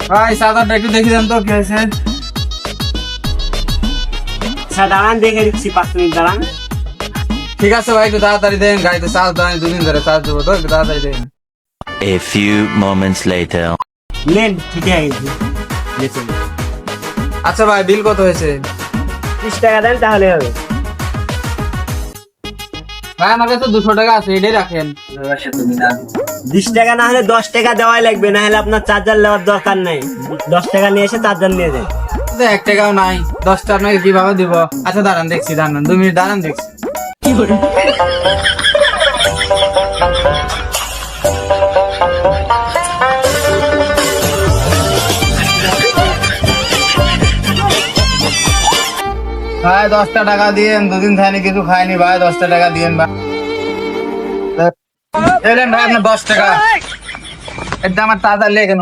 ভাই চার্জারটা একটু দেখে দেন তো কি হয়েছে। আচ্ছা দাঁড়ান, দেখে দিচ্ছি, 5 মিনিট দাঁড়ান। ঠিক আছে ভাই, একটু তাড়াতাড়ি দেন, গাড়িতে চার্জ দেন, 2 দিন ধরে চার্জ দেবো তো, একটু তাড়াতাড়ি দেন। A few moments later. নেন, ঠিক আছে গেছে। আচ্ছা ভাই, বিল কত হয়েছে? 30 টাকা দেন তাহলে হবে। ভাই আমার কাছে 200 টাকা আছে, এটাই রাখেন। 20 টাকা না হলে 10 টাকা দেওয়াই লাগবে, না হলে আপনার চার্জার নেওয়ার দরকার নাই। 10 টাকা নিয়ে এসে চার্জার নিয়ে যান। 1 টাকাও নাই, 10টা আপনাকে কিভাবে দিব? আচ্ছা দাঁড়ান দেখছি, দাঁড়ান 2 মিনিট দাঁড়ান দেখছি। ভাই 10টা টাকা দিয়েন, 2 দিন খাইনি, কিছু খাইনি ভাই, 10টা টাকা দিয়েন ভাই। এলেন ভাই আপনার 10 টাকা, এটা আমার তাজা লেগে কেন?